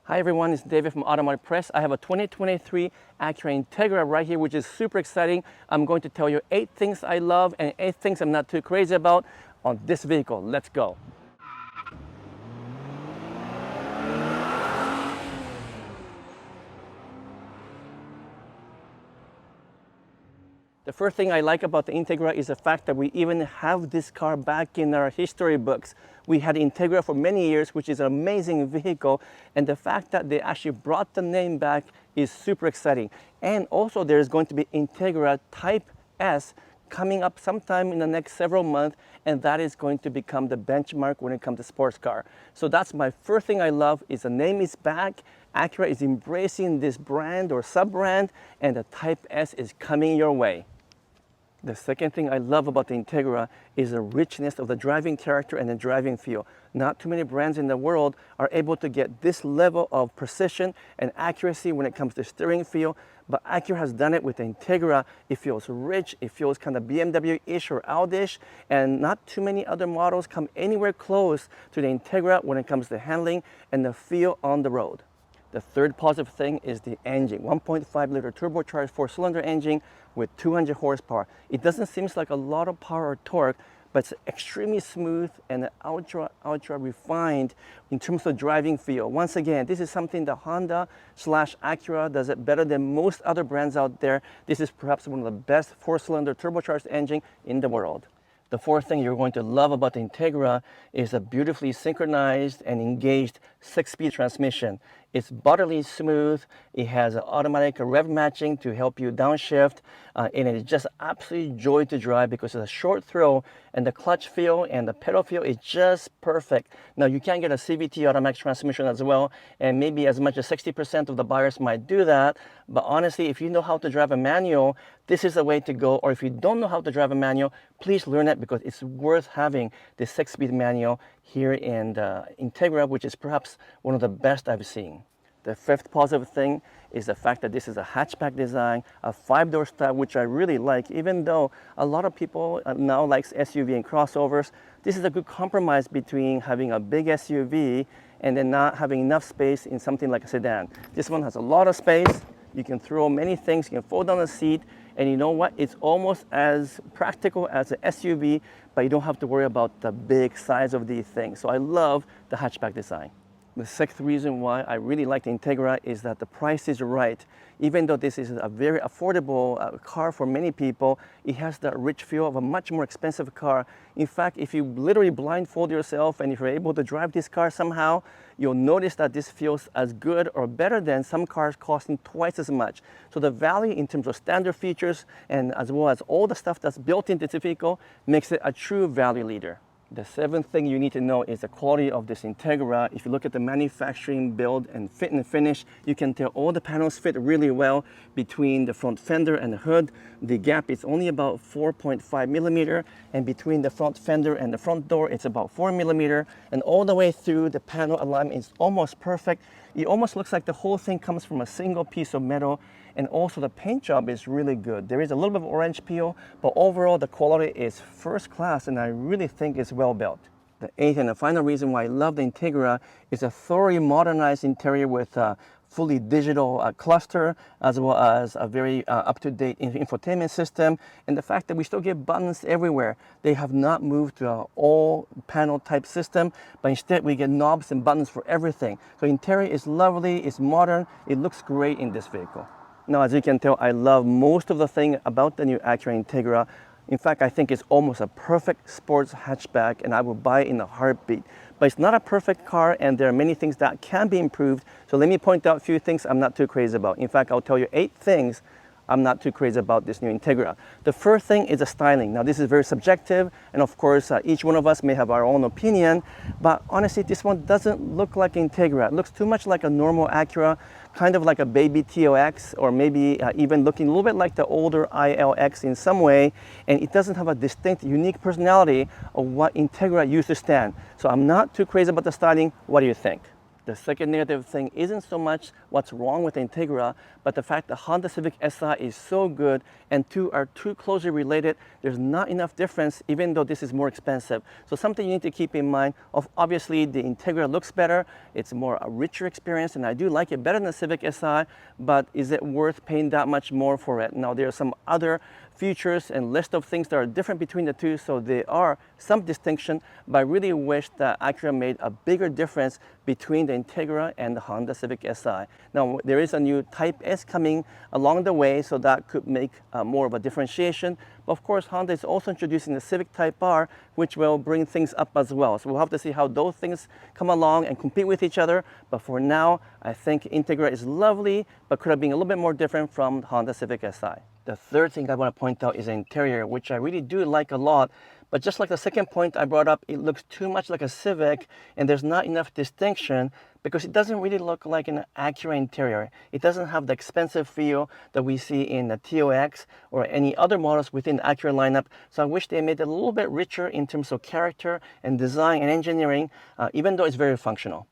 Hi everyone, it's David from Automotive Press. I have a 2023 Acura Integra right here, which is super exciting. I'm going to tell you 8 things I love and 8 things I'm not too crazy about on this vehicle. Let's go. The first thing I like about the Integra is the fact that we even have this car back in our history books. We had Integra for many years, which is an amazing vehicle, and the fact that they actually brought the name back is super exciting. And also there's going to be Integra Type S coming up sometime in the next several months, and that is going to become the benchmark when it comes to sports car. So that's my first thing I love is the name is back. Acura is embracing this brand or sub-brand, and the Type S is coming your way. The second thing I love about the Integra is the richness of the driving character and the driving feel. Not too many brands in the world are able to get this level of precision and accuracy when it comes to steering feel, but Acura has done it with the Integra. It feels rich, it feels kind of BMW-ish or Audi-ish, and not too many other models come anywhere close to the Integra when it comes to handling and the feel on the road. The third positive thing is the engine, 1.5 liter turbocharged 4-cylinder engine with 200 horsepower. It doesn't seem like a lot of power or torque, but it's extremely smooth and ultra refined in terms of driving feel. Once again, this is something that Honda/Acura does it better than most other brands out there. This is perhaps one of the best 4-cylinder turbocharged engine in the world. The fourth thing you're going to love about the Integra is a beautifully synchronized and engaged 6-speed transmission. It's butterly smooth. It has automatic rev matching to help you downshift, and it's just absolutely joy to drive because it's a short throw, and the clutch feel and the pedal feel is just perfect. Now you can get a CVT automatic transmission as well, and maybe as much as 60% of the buyers might do that. But honestly, if you know how to drive a manual, this is the way to go. Or if you don't know how to drive a manual, please learn it because it's worth having this 6-speed manual here in the Integra, which is perhaps one of the best I've seen. The fifth positive thing is the fact that this is a hatchback design, a 5-door style, which I really like. Even though a lot of people now likes SUV and crossovers, this is a good compromise between having a big SUV and then not having enough space in something like a sedan. This one has a lot of space. You can throw many things, you can fold down the seat, and you know what? It's almost as practical as an SUV, but you don't have to worry about the big size of these things. So I love the hatchback design. The sixth reason why I really like the Integra is that the price is right. Even though this is a very affordable car for many people, it has that rich feel of a much more expensive car. In fact, if you literally blindfold yourself and if you're able to drive this car somehow, you'll notice that this feels as good or better than some cars costing twice as much. So the value in terms of standard features and as well as all the stuff that's built into this vehicle makes it a true value leader. The seventh thing you need to know is the quality of this Integra. If you look at the manufacturing, build, and fit and finish, you can tell all the panels fit really well between the front fender and the hood. The gap is only about 4.5 millimeter, and between the front fender and the front door, it's about 4 millimeter. And all the way through, the panel alignment is almost perfect. It almost looks like the whole thing comes from a single piece of metal. And also the paint job is really good. There is a little bit of orange peel, but overall the quality is first class, and I really think it's well built. The eighth and the final reason why I love the Integra is a thoroughly modernized interior with a fully digital cluster, as well as a very up-to-date infotainment system, and the fact that we still get buttons everywhere. They have not moved to an all-panel type system, but instead we get knobs and buttons for everything. So interior is lovely, it's modern, it looks great in this vehicle. Now, as you can tell, I love most of the thing about the new Acura Integra. In fact, I think it's almost a perfect sports hatchback, and I will buy it in a heartbeat. But it's not a perfect car, and there are many things that can be improved. So let me point out a few things I'm not too crazy about. In fact, I'll tell you 8 things I'm not too crazy about this new Integra. The first thing is the styling. Now, this is very subjective, and of course, each one of us may have our own opinion, but honestly, this one doesn't look like Integra. It looks too much like a normal Acura, kind of like a baby TOX, or maybe even looking a little bit like the older ILX in some way, and it doesn't have a distinct, unique personality of what Integra used to stand. So I'm not too crazy about the styling. What do you think? The second negative thing isn't so much what's wrong with the Integra, but the fact the Honda Civic Si is so good and two are too closely related. There's not enough difference, even though this is more expensive. So something you need to keep in mind of, obviously the Integra looks better. It's more a richer experience, and I do like it better than the Civic Si, but is it worth paying that much more for it? Now, there are some other features and list of things that are different between the two, so there are some distinction, but I really wish that Acura made a bigger difference between the Integra and the Honda Civic Si. Now, there is a new Type S coming along the way, so that could make more of a differentiation. But of course, Honda is also introducing the Civic Type R, which will bring things up as well. So we'll have to see how those things come along and compete with each other. But for now, I think Integra is lovely, but could have been a little bit more different from Honda Civic Si. The third thing I want to point out is the interior, which I really do like a lot. But just like the second point I brought up, it looks too much like a Civic, and there's not enough distinction because it doesn't really look like an Acura interior. It doesn't have the expensive feel that we see in the TOX or any other models within the Acura lineup. So I wish they made it a little bit richer in terms of character and design and engineering, even though it's very functional.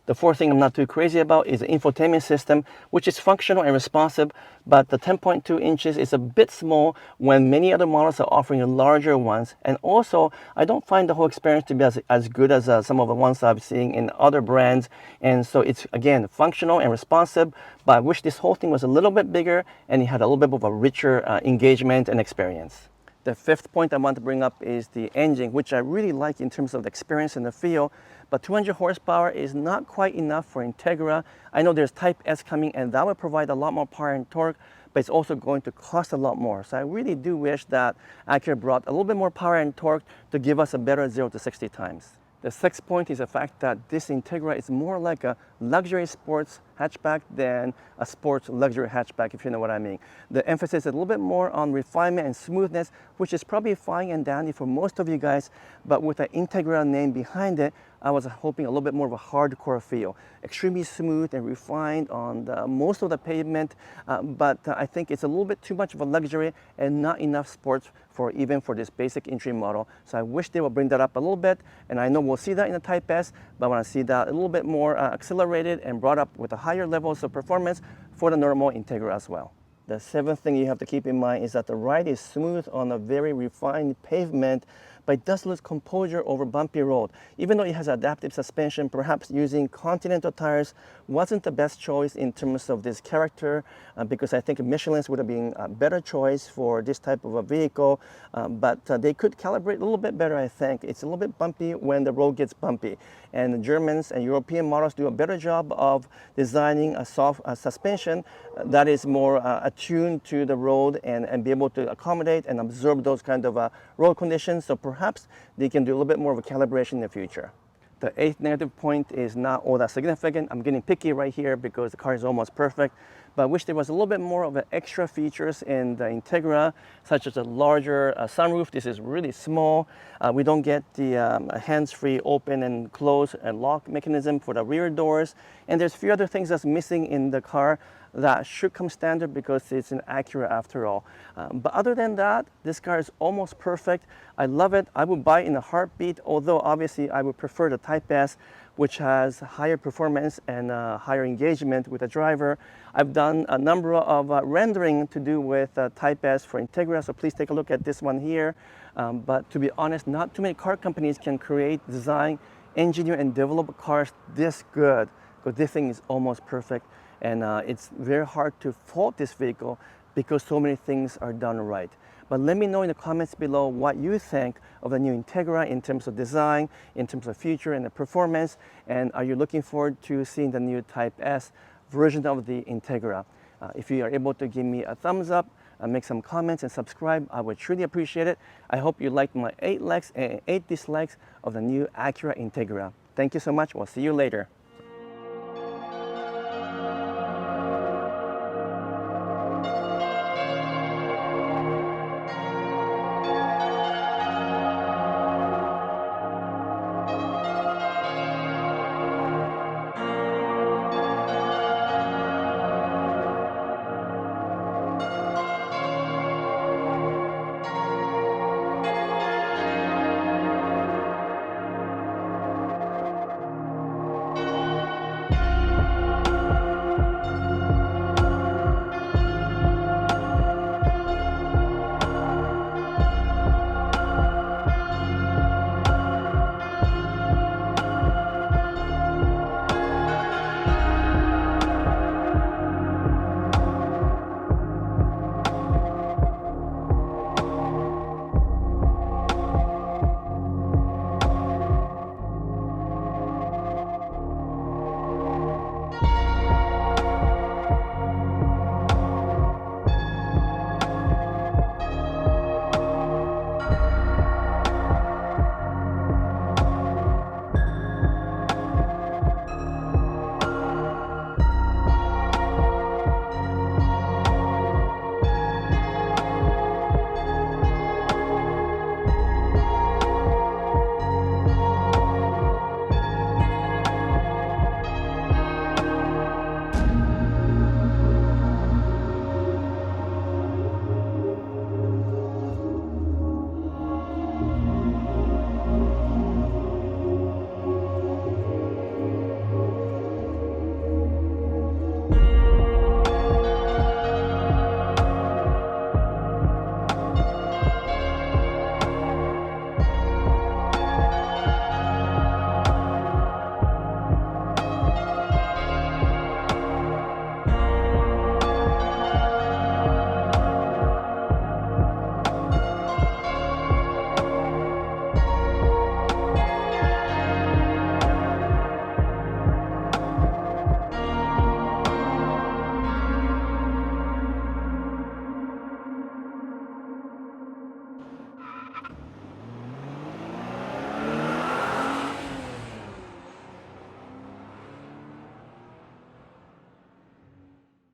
The fourth thing I'm not too crazy about is the infotainment system, which is functional and responsive, but the 10.2 inches is a bit small when many other models are offering larger ones. And also, I don't find the whole experience to be as good as some of the ones I've seen in other brands. And so it's, again, functional and responsive, but I wish this whole thing was a little bit bigger and it had a little bit of a richer engagement and experience. The fifth point I want to bring up is the engine, which I really like in terms of the experience and the feel, but 200 horsepower is not quite enough for Integra. I know there's Type S coming, and that will provide a lot more power and torque, but it's also going to cost a lot more. So I really do wish that Acura brought a little bit more power and torque to give us a better 0 to 60 times. The sixth point is the fact that this Integra is more like a luxury sports hatchback than a sports luxury hatchback, if you know what I mean. The emphasis is a little bit more on refinement and smoothness, which is probably fine and dandy for most of you guys, but with the Integra name behind it, I was hoping a little bit more of a hardcore feel. Extremely smooth and refined on most of the pavement, but I think it's a little bit too much of a luxury and not enough sports even for this basic entry model. So I wish they would bring that up a little bit, and I know we'll see that in the Type S, but I want to see that a little bit more accelerated and brought up with a higher levels of performance for the normal Integra as well. The seventh thing you have to keep in mind is that the ride is smooth on a very refined pavement, but it does lose composure over bumpy road. Even though it has adaptive suspension, perhaps using Continental tires wasn't the best choice in terms of this character, because I think Michelin's would have been a better choice for this type of a vehicle, but they could calibrate a little bit better, I think. It's a little bit bumpy when the road gets bumpy, and the Germans and European models do a better job of designing a soft suspension that is more attuned to the road and be able to accommodate and absorb those kind of road conditions. So perhaps they can do a little bit more of a calibration in the future. The eighth negative point is not all that significant. I'm getting picky right here because the car is almost perfect, but I wish there was a little bit more of the extra features in the Integra, such as a larger sunroof. This is really small. We don't get the hands-free open and close and lock mechanism for the rear doors. And there's a few other things that's missing in the car that should come standard because it's an Acura after all. But other than that, this car is almost perfect. I love it. I would buy it in a heartbeat, although obviously I would prefer the Type S, which has higher performance and higher engagement with the driver. I've done a number of rendering to do with Type S for Integra, so please take a look at this one here. But to be honest, not too many car companies can create, design, engineer, and develop cars this good, because this thing is almost perfect. And it's very hard to fault this vehicle because so many things are done right. But let me know in the comments below what you think of the new Integra in terms of design, in terms of feature and the performance, and are you looking forward to seeing the new Type S version of the Integra? If you are able to give me a thumbs up, make some comments and subscribe, I would truly appreciate it. I hope you liked my 8 likes and 8 dislikes of the new Acura Integra. Thank you so much. We'll see you later.